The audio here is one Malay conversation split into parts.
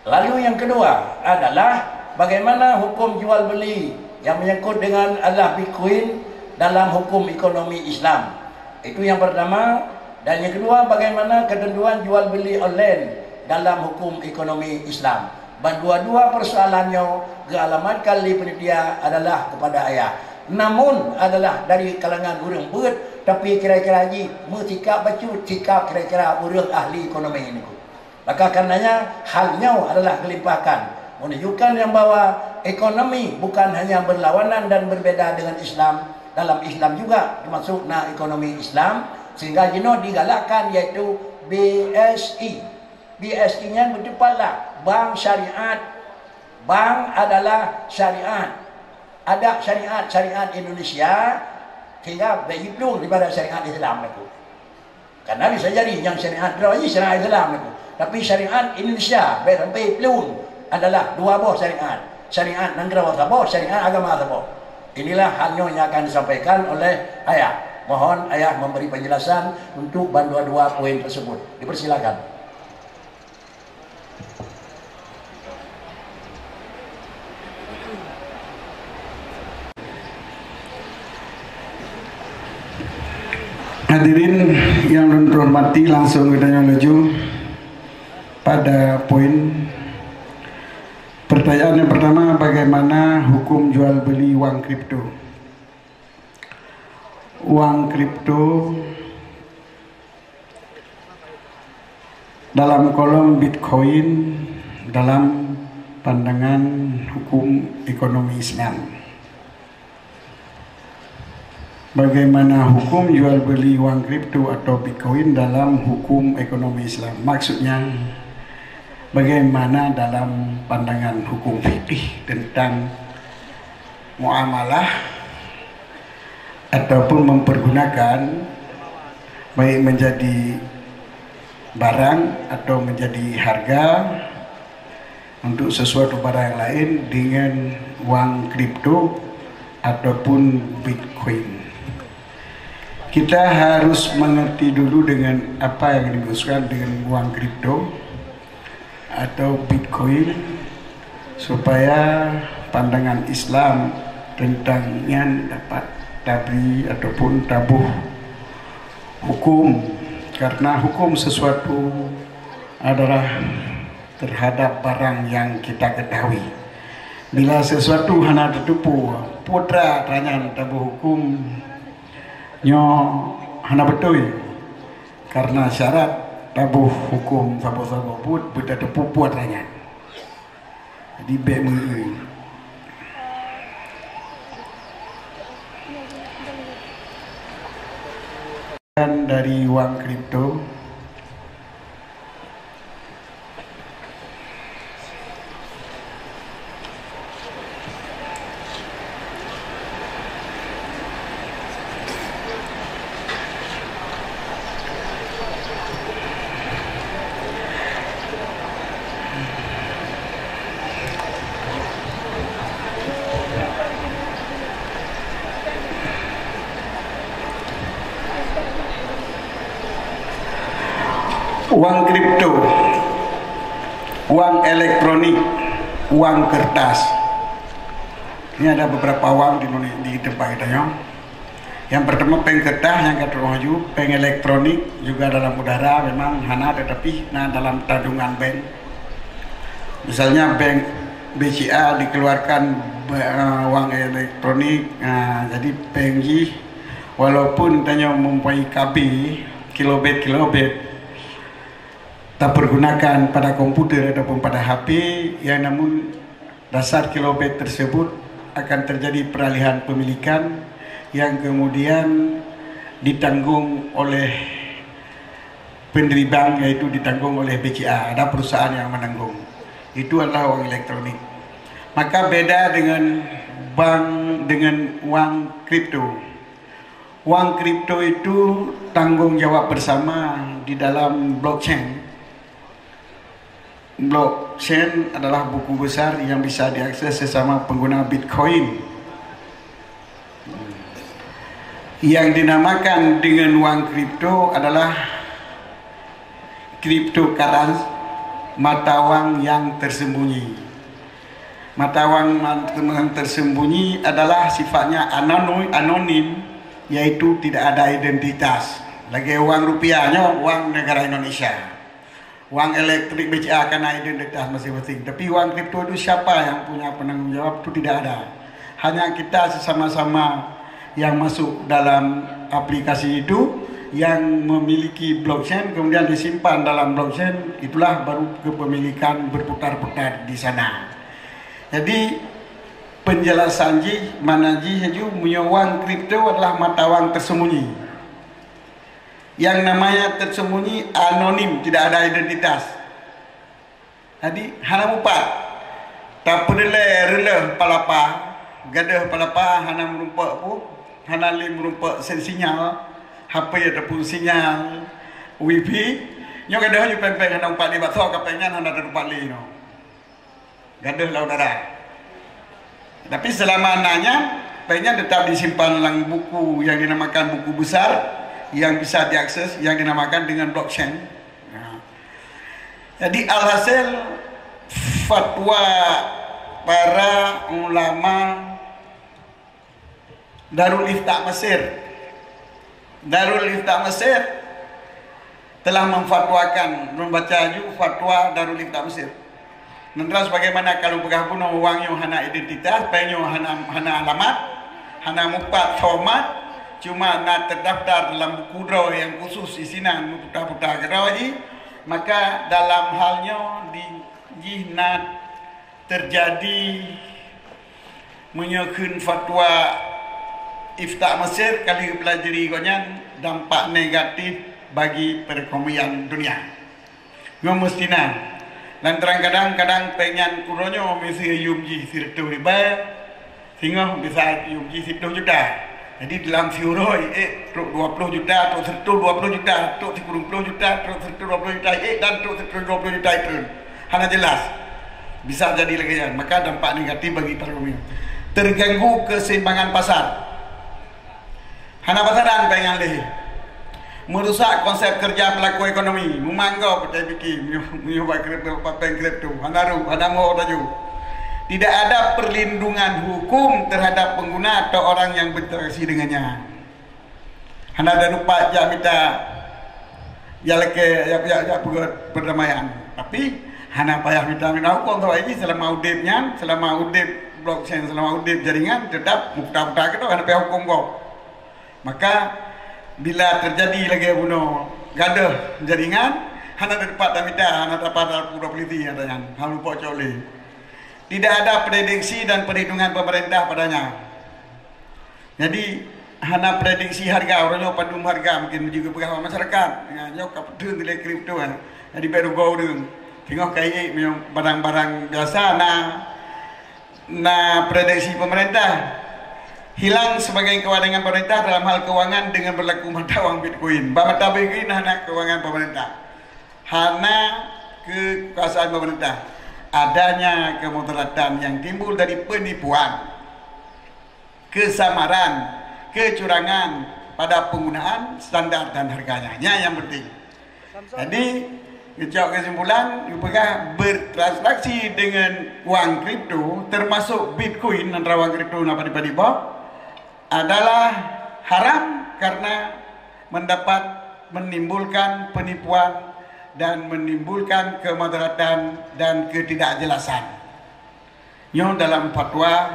Lalu yang kedua adalah bagaimana hukum jual beli yang menyangkut dengan adalah Bitcoin dalam hukum ekonomi Islam. Itu yang pertama. Dan yang kedua, bagaimana ketentuan jual beli online dalam hukum ekonomi Islam. Dan dua-dua persoalannya kealamat kali penitia adalah kepada ayah. Namun adalah dari kalangan orang berat, tapi kira-kira haji bersikap bacu, sikap kira-kira orang ahli ekonomi ini. Maka karenanya halnya adalah kelimpahkan, menunjukkan yang bahwa ekonomi bukan hanya berlawanan dan berbeza dengan Islam. Dalam Islam juga termasuk ekonomi Islam, sehingga jino digalakkan yaitu BSI. BSI-nya bertepatlah bank syariat. Bank adalah syariat. Ada syariat Indonesia sehingga berhitung daripada syariat Islam itu. Karena bisa jadi yang syariat ini syariat Islam itu. Tapi syariat Indonesia sampai pelun adalah dua buah syariat. Syariat negara Sabah, syariat agama Sabah. Inilah halnya yang akan disampaikan oleh ayah. Mohon ayah memberi penjelasan untuk dua poin tersebut. Dipersilakan. Hadirin yang terhormati, langsung kita menuju pada poin. Pertanyaan yang pertama, bagaimana hukum jual beli uang kripto? Uang kripto dalam kolom Bitcoin dalam pandangan hukum ekonomi Islam. Bagaimana hukum jual beli uang kripto atau Bitcoin dalam hukum ekonomi Islam? Maksudnya bagaimana dalam pandangan hukum fikih tentang muamalah ataupun mempergunakan baik menjadi barang atau menjadi harga untuk sesuatu barang yang lain dengan uang kripto ataupun Bitcoin. Kita harus mengerti dulu dengan apa yang dimaksudkan dengan uang kripto atau Bitcoin supaya pandangan Islam tentangnya dapat tabri ataupun tabuh hukum, karena hukum sesuatu adalah terhadap barang yang kita ketahui. Bila sesuatu hanya tertipu putra tanya tabuh hukum nyo hana betul, karena syarat tabuh hukum sabo-sabo put bertepu putranya. Jadi BMI dari uang kripto uang kripto, uang elektronik, uang kertas. Ini ada beberapa uang di tempat kita ya. Yang pertama peng kertas, yang kedua peng elektronik, juga dalam udara memang hana, tetapi dalam tabungan bank. Misalnya bank BCA dikeluarkan uang elektronik, jadi bank walaupun tanya mempunyai KB kilobit tak pergunakan pada komputer ataupun pada HP, yang namun dasar kilobit tersebut akan terjadi peralihan pemilikan yang kemudian ditanggung oleh pendiri bank, yaitu ditanggung oleh BCA, ada perusahaan yang menanggung. Itu adalah uang elektronik. Maka beda dengan bank dengan uang kripto. Uang kripto itu tanggung jawab bersama di dalam blockchain. Blockchain adalah buku besar yang bisa diakses sesama pengguna Bitcoin. Yang dinamakan dengan uang kripto adalah cryptocurrency mata wang yang tersembunyi. Mata wang yang tersembunyi adalah sifatnya anonim, yaitu tidak ada identitas. Lagi wang rupiahnya wang negara Indonesia, wang elektrik BCA kan ada identitas masing-masing. Tapi wang kripto itu siapa yang punya penanggung jawab itu tidak ada. Hanya kita sesama-sama yang masuk dalam aplikasi itu, yang memiliki blockchain kemudian disimpan dalam blockchain, itulah baru kepemilikan berputar-putar di sana. Jadi penjelasan mana punya wang kripto adalah mata wang tersembunyi. Yang namanya tersembunyi anonim, tidak ada identitas. Jadi hana mupat tak rela palapa, gadah palapa hana merumpak pu, hana merumpak sinyal HP ataupun sinyal wifi. Nyo gadah nyo pempeng hana umpat di batok kapengan hana ada umpat li no. Gadah lah udara. Tapi selama nanya, pengen tetap disimpan dalam buku yang dinamakan buku besar yang bisa diakses, yang dinamakan dengan blockchain. Nah. Jadi alhasil fatwa para ulama Darul Ifta Mesir telah memfatwakan, membaca juga fatwa Darul Ifta Mesir. Nanti bagaimana kalau pegah puno wang yang hana identitas, penyo hana alamat, hana mupat format, cuma nak terdaftar dalam buku draw yang khusus isinan putar-putar draw ini, maka dalam halnya di nak terjadi menyokun fatwa Ifta Mesir kali pelajari konyan dampak negatif bagi perekonomian dunia. Ngamestina. Dan kadang-kadang pengen kuronyo mesti yumji sirtu riba sehingga bisa yumji 10 juta. Jadi dalam fiuroi truk 20 juta, truk sertu 20 juta, truk 10 juta, truk sertu 20 juta, dan truk sertu 20 juta itu. Hanya jelas bisa jadi lagi. Maka dampak negatif bagi perekonomian. Terganggu keseimbangan pasar. Hana pasaran pengen leh. Merusak konsep kerja pelaku ekonomi, memanggau pada bikin, menyoba kripto, hana mau taju. Tidak ada perlindungan hukum terhadap pengguna atau orang yang berinteraksi dengannya. Hana ada lupa minta perdamaian. Tapi hana payah minta hukum tahu ini selama udip blockchain, selama udip jaringan tetap muka-muka kita hana payah hukum kok. Maka bila terjadi lagi bunuh gadah jaringan, hana dapat damita, hana dapat pura peliti adanya, hal lupa coleh. Tidak ada prediksi dan perhitungan pemerintah padanya. Jadi hana prediksi harga, orangnya padum harga mungkin juga pegawai masyarakat. Nyok kapten nilai kripto kan. Jadi baru gau deng. Tengok kayak barang-barang biasa na prediksi pemerintah. Hilang sebagai kewenangan pemerintah dalam hal keuangan dengan berlaku mata wang Bitcoin. Mata Bitcoin hanya keuangan pemerintah, hanya kekuasaan pemerintah. Adanya kemudaratan yang timbul dari penipuan, kesamaran, kecurangan pada penggunaan standar dan harganya. Yang penting. Jadi kecok kesimpulan, juga bertransaksi dengan uang kripto, termasuk Bitcoin antara uang kripto apa di bawah, adalah haram karena menimbulkan penipuan dan menimbulkan kemudaratan dan ketidakjelasan. Yang dalam fatwa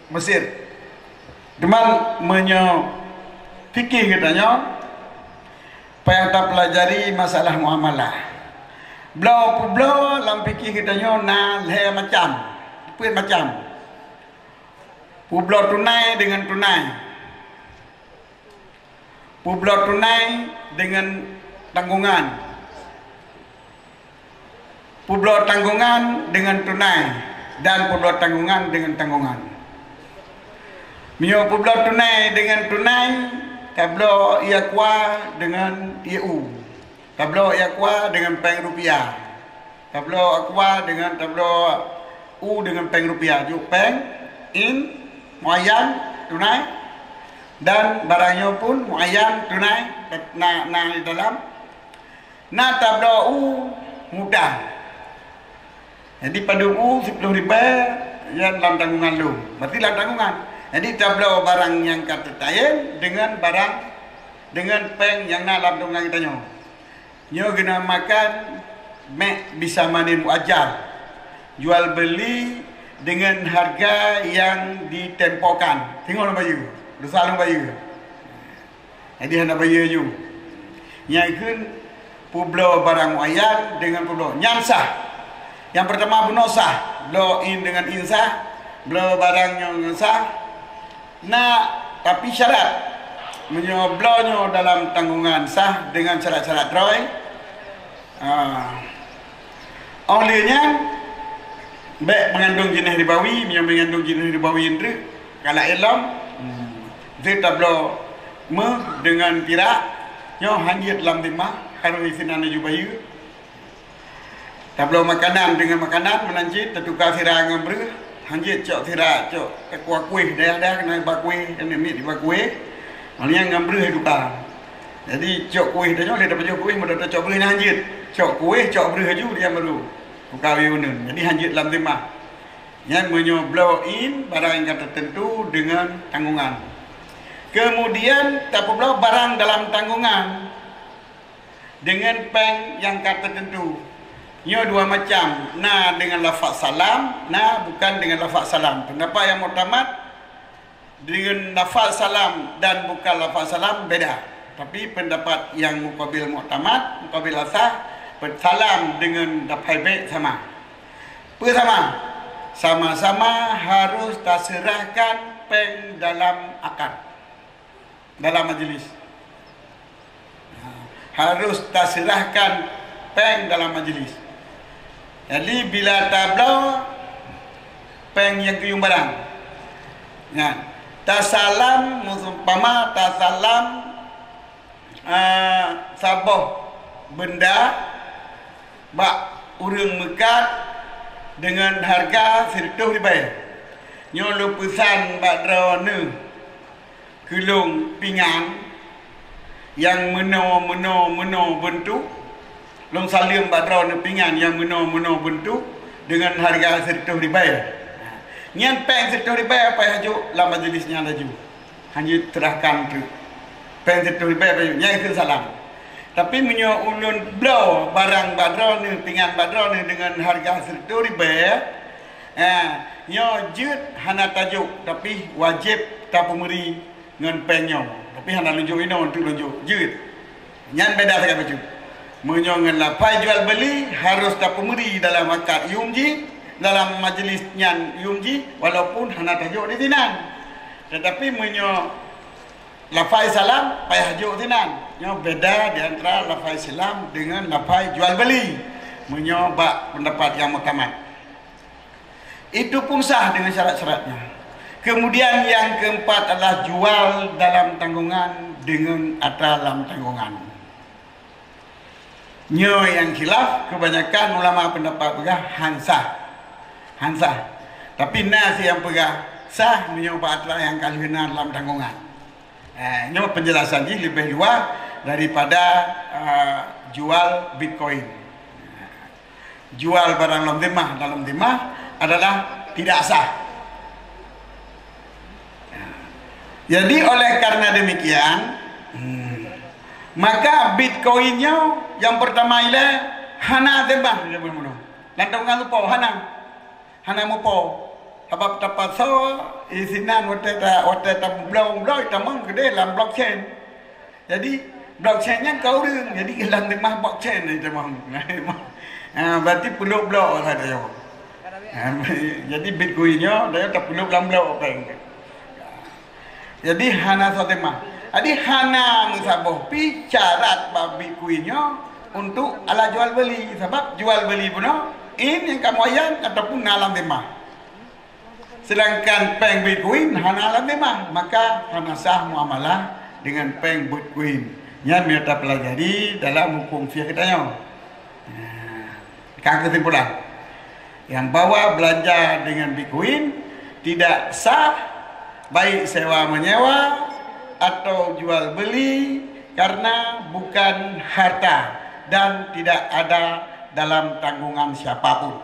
Mesir, teman fikih katanya, payah tak pelajari masalah muamalah. Blau dalam fikih katanya le macam, macam. Publok tunai dengan tunai, publok tunai dengan tanggungan, publok tanggungan dengan tunai, dan publok tanggungan dengan tanggungan. Mio publok tunai dengan tunai, tablo iakwa dengan IU, tablo iakwa dengan peng rupiah, tablo akwa dengan tablo U dengan peng rupiah, juk peng in muayyan tunai dan barangnya pun muayyan tunai di dalam tablo U mudah. Jadi pada umur 10 ribu ya dalam tanggungan lu. Berarti dalam tanggungan. Jadi tablo barang yang kata tayen dengan barang dengan peng yang nak dalam tanggungan kita nyo. Nyo guna makan mek bisa manin muajar. Jual beli dengan harga yang ditempokan. Tengok bayu. Dosa lu bayu. Jadi hendak bayu ju. Yang kun publo barang muayan dengan publo nyansah. Yang pertama buno sah, blow in dengan insah, blow barang yang sah. Nah, tapi syarat menyoblonyo dalam tanggungan sah dengan syarat-syarat drawing. Olehnya baik mengandung jenis ribawi, mengandung jenis ribawi indri, kalau elam, kita blow dengan tirak, nyo hanjit dalam timah, harus isinan jubayu. Tablo makanan dengan makanan menanjit tertukar sirah dengan ber hanjit cok sirah cok kuah kuih dah kena bak kuih dan ni di bak kuih malnya dengan ber tukar. Jadi cok kuih dah nyok dapat cok kuih mudah cok ber hanjit cok kuih cok ber haju dia baru tukar wiunun. Jadi hanjit dalam timah yang menyoblow in barang yang tertentu dengan tanggungan. Kemudian tablo barang dalam tanggungan dengan peng yang tertentu. Nyo dua macam, nah dengan lafaz salam, nah bukan dengan lafaz salam. Pendapat yang muktamad dengan lafaz salam dan bukan lafaz salam beda. Tapi pendapat yang muqabil muktamad, muqabil asah, salam dengan lafaz baik sama. Bersama, sama-sama harus terserahkan peng dalam akad, dalam majlis. Harus terserahkan peng dalam majlis. Jadi bila tablo peng yang kuyung barang. Ya. Tasalam musumpama tasalam saboh benda bak urang mekat dengan harga 100 ribu. Nyo lu pesan bak drone kulung pinggan yang meno bentuk long salim badrau nepingan yang meno bentuk dengan harga 100 ribu. Nyan peng 100 ribu apa hajuk la majlisnya laju. Hanya terahkan tu. Peng 100 ribu apa nyai ke salam. Tapi menyo ulun blow barang badrau ni pingan badrau ni dengan harga 100 ribu. Nyo jut hana tajuk tapi wajib tak pemberi ngan penyo. Tapi hana lunjuk ino untuk lunjuk jut. Nyan beda sangat baju. Menyongan lapai jual beli harus tak pemberi dalam akad yumji dalam majlis nyan yumji walaupun hana tajuk di tinan. Tetapi menyo lapai salam payah tajuk tinan. Nyo beda di antara lapai salam dengan lapai jual beli. Menyo bak pendapat yang muktamad. Itu pun sah dengan syarat-syaratnya. Kemudian yang keempat adalah jual dalam tanggungan dengan atas dalam tanggungan. Nyo yang khilaf kebanyakan ulama pendapat pegah hansah. Tapi nasi yang pegah sah menyoba atlah yang kalihna dalam tanggungan. Nyo penjelasan ini lebih luas daripada jual Bitcoin. Jual barang dalam timah adalah tidak sah. Jadi oleh karena demikian maka Bitcoinnya yang pertama ialah hana tembang dia bermula. Lantaran lupa hana mupo. Sebab tapat so isinan wata blong tamang gede dalam blockchain. Jadi blockchainnya kau deng. Jadi dalam temah blockchain ni tamang. Berarti perlu blok saja. Jadi Bitcoinnya dia tak perlu dalam blok apa. Jadi hana so temah. Jadi hana musabah pi syarat babi kuinya untuk ala jual beli sebab jual beli pun ini yang kamu ayan ataupun alam temah. Sedangkan peng bitcoin hana alam temah maka hana sah muamalah dengan peng bitcoin. Yang kita pelajari dalam hukum fiqh kita nya. Kang kesimpulan yang bawa belanja dengan bitcoin tidak sah baik sewa menyewa atau jual beli karena bukan harta dan tidak ada dalam tanggungan siapapun.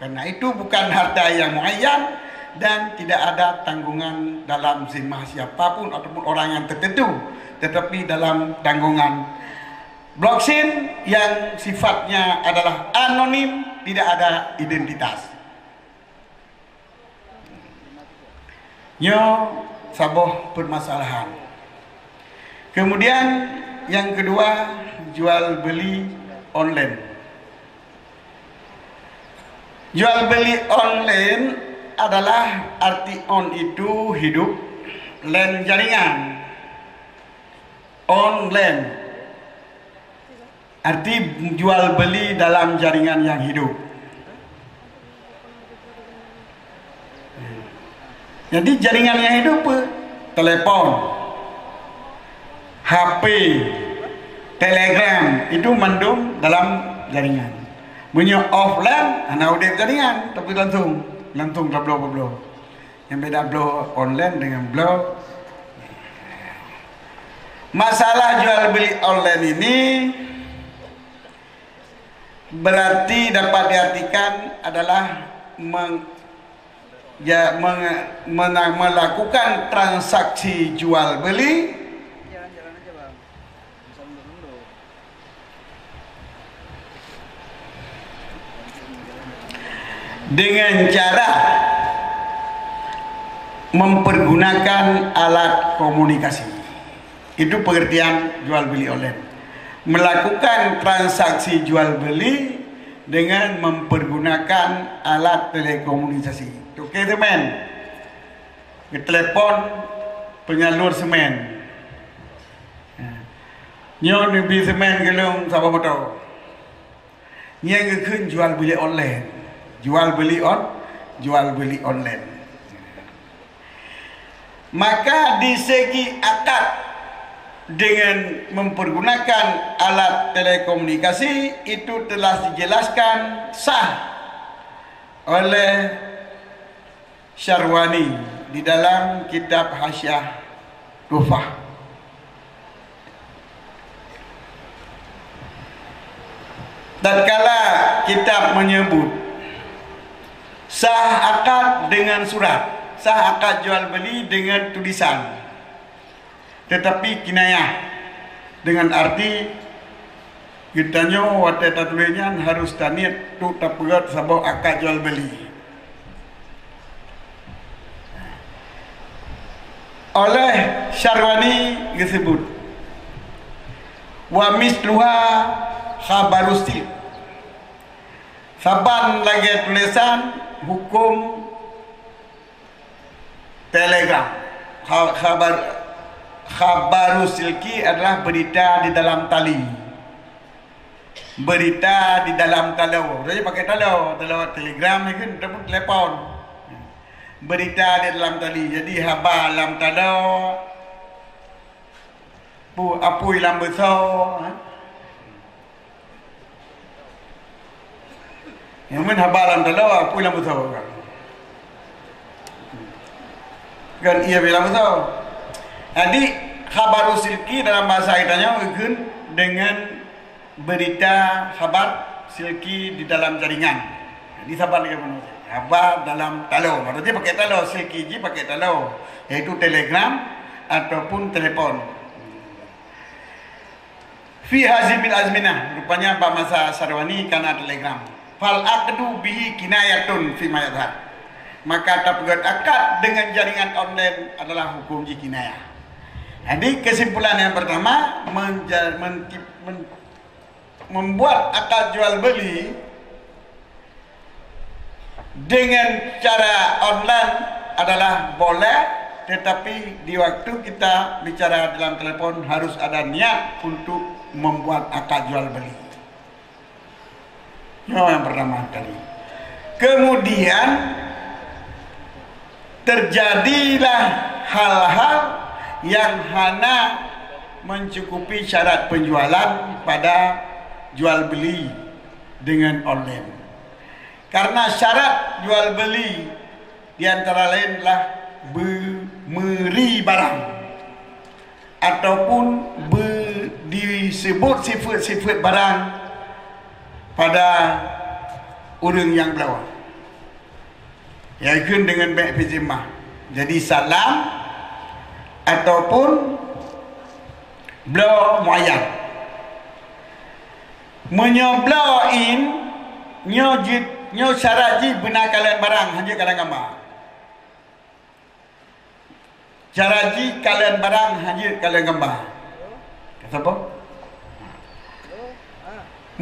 Karena itu bukan harta yang muayyan dan tidak ada tanggungan dalam zimmah siapapun ataupun orang yang tertentu, tetapi dalam tanggungan blockchain yang sifatnya adalah anonim, tidak ada identitas. Nyo saboh permasalahan. Kemudian yang kedua, jual beli online. Jual beli online adalah arti on itu hidup, land jaringan. Online arti jual beli dalam jaringan yang hidup. Jadi jaringan yang hidup, telepon, HP, Telegram itu mandum dalam jaringan. Punya offline, anak udah jaringan, tapi langsung tak blow. Yang beda blow online dengan blow. Masalah jual beli online ini berarti dapat diartikan adalah melakukan transaksi jual beli dengan cara mempergunakan alat komunikasi. Itu pengertian jual beli online. Melakukan transaksi jual beli dengan mempergunakan alat telekomunikasi. Oke teman, telepon penyalur semen. Nyo nebi semen gelung sama motor. Nya ngekun jual beli online. Jual beli online. Maka di segi akad dengan mempergunakan alat telekomunikasi itu telah dijelaskan sah oleh Syarwani di dalam kitab Hasyiah Tufah. Tatkala kitab menyebut sah akad dengan surat, sah akad jual beli dengan tulisan, tetapi kinayah dengan arti kitanya waktu tulisnya harus tanit tu tapegat sabau akad jual beli. Oleh Syarwani disebut wa misluha khabarustil. Saban lagi tulisan hukum telegram. Khabarusilki adalah berita di dalam tali. Berita di dalam talau. Jadi pakai talau telegram ni kan ataupun telepon. Berita di dalam tali. Jadi haba dalam talau. Apui dalam besar. Yang mana haba dalam talau, apui dalam besar. Kan ia bilang besar. Jadi khabarul silki dalam bahasa kitanya ikut dengan berita khabar silki di dalam jaringan. Jadi sabar lagi menurut khabar dalam talau. Berarti pakai talau, silki ji pakai talau, yaitu telegram ataupun telepon. Fi hazimil azminah, rupanya Pak Masa Syarwani karena telegram. Fal aqdu bihi kinayatun fi mayadhar. Maka tapegat akad dengan jaringan online adalah hukum kinayah. Jadi kesimpulan yang pertama, membuat akad jual beli dengan cara online adalah boleh, tetapi di waktu kita bicara dalam telepon harus ada niat untuk membuat akad jual beli. Yang pertama kali. Kemudian terjadilah hal-hal yang hanya mencukupi syarat penjualan pada jual beli dengan online. Karena syarat jual beli diantara lainlah memberi barang ataupun disebut sifat-sifat barang pada orang yang belau. Iaitu dengan bank fizimah. Jadi salam ataupun belau muayyan. Menyoblau in nyo syarat ji benar kalian barang hanya kalian gambar. Syarat ji kalian barang hanya kalian gambar. Kata apa?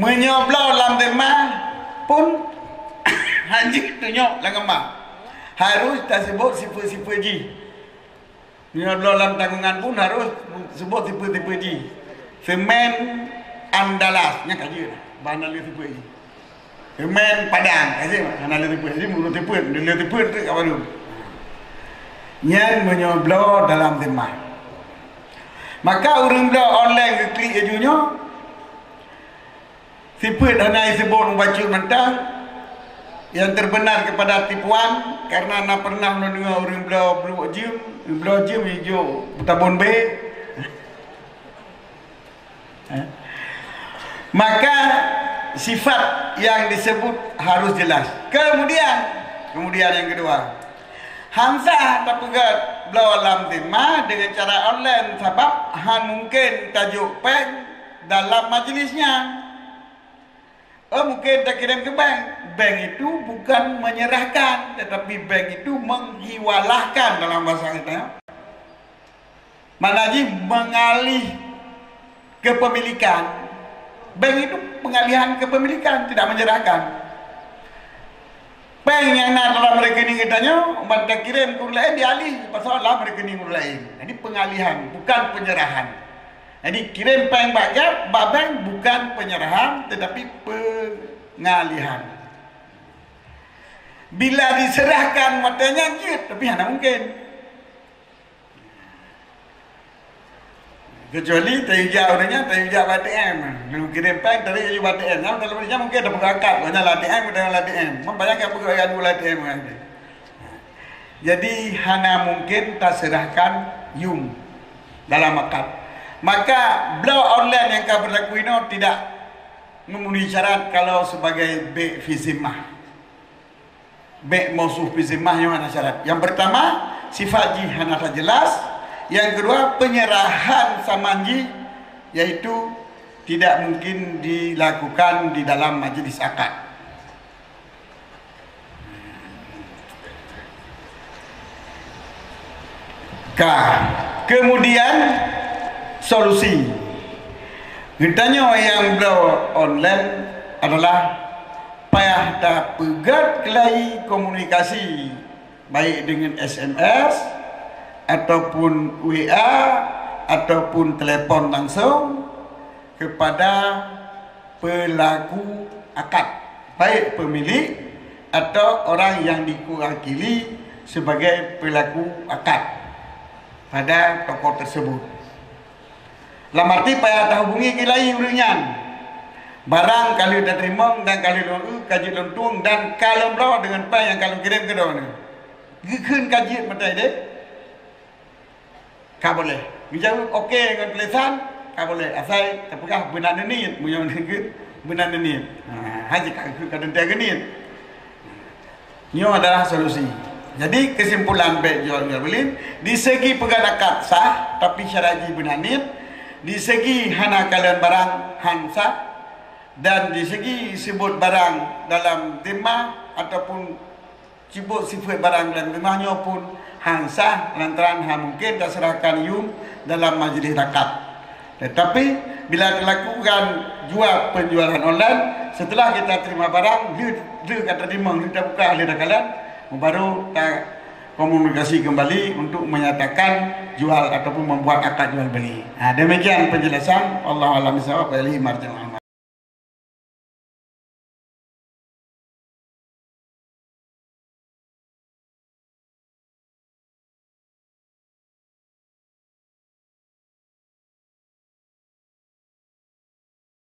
Menyoblau dalam tema pun hanya tunjuk dalam gambar. Harus tersebut sifat-sifat ji. Menyoblau dalam tanggungan pun harus sebut sifat-sifat ji. Semen andalas nya kaji bahan lalu tipu ji. Semen padang kaji bahan lalu tipu ji mulut tipu tu kawan tu. Nya menyoblau dalam tema. Maka orang belau online klik ajunya sifat hanya sebut membaca mentang yang terbenar kepada tipuan karena nak pernah mendengar orang belau belau gym hijau tabun B. Maka sifat yang disebut harus jelas. Kemudian yang kedua, Hamzah terpegat belau alam tema dengan cara online sebab mungkin tajuk peng dalam majlisnya. Mungkin tak kirim ke bank. Bank itu bukan menyerahkan, tetapi bank itu menghiwalahkan dalam bahasa kita. Maknanya mengalih kepemilikan. Bank itu pengalihan kepemilikan, tidak menyerahkan. Bank yang nak dalam rekening kitanya, umat tak kirim ke lain dialih pasal dalam rekening lain. Jadi pengalihan, bukan penyerahan. Jadi kirim bank bank bukan penyerahan, tetapi pengalihan. Bila diserahkan matanya je, tapi hanya mungkin. Kecuali terhijau orangnya, terhijau ATM. Kalau kirim bank, terhijau ATM. Kalau macam mungkin ada pegawai banyak ATM, ada ATM. Membayangkan pegawai dua ATM. Jadi hanya mungkin tak serahkan yum dalam akad. Maka belau online yang kau berlaku ini tidak memenuhi syarat kalau sebagai bek fizimah. Bek musuh fizimah yang mana syarat? Yang pertama, sifat jihana tak jelas. Yang kedua, penyerahan samanji, yaitu tidak mungkin dilakukan di dalam majlis akad. Kemudian solusi. Ditanya yang belau online adalah payah tak pegat kelai komunikasi baik dengan SMS ataupun WA ataupun telefon langsung kepada pelaku akad, baik pemilik atau orang yang diwakili sebagai pelaku akad pada tokoh tersebut. Dalam arti payah tak hubungi kilai uringan barang kalau dah terima dan kalau kaji lontung dan kalau belau dengan pay yang kalau kirim ke daun gikun kaji matai deh. Kau boleh. Bijak okey dengan tulisan, kau boleh. Asal terpegah benar niat, punya benar niat. Haji kau tidak niat. Ini adalah solusi. Jadi kesimpulan baik jual beli di segi pegang akad sah, tapi syarat benar niat. Di segi hana kalian barang sah, dan di segi sebut barang dalam tema ataupun sebut sifat barang dalam temanya pun sah lantaran mungkin tak serahkan yum dalam majlis akad. Tetapi bila dilakukan jual penjualan online, setelah kita terima barang, dia kata terima, kita buka ahli kalian, baru kita komunikasi kembali untuk menyatakan jual ataupun membuat akad jual beli. Demikian penjelasan. Wallahu a'lam bishawab. Wa ilaihi marji'un.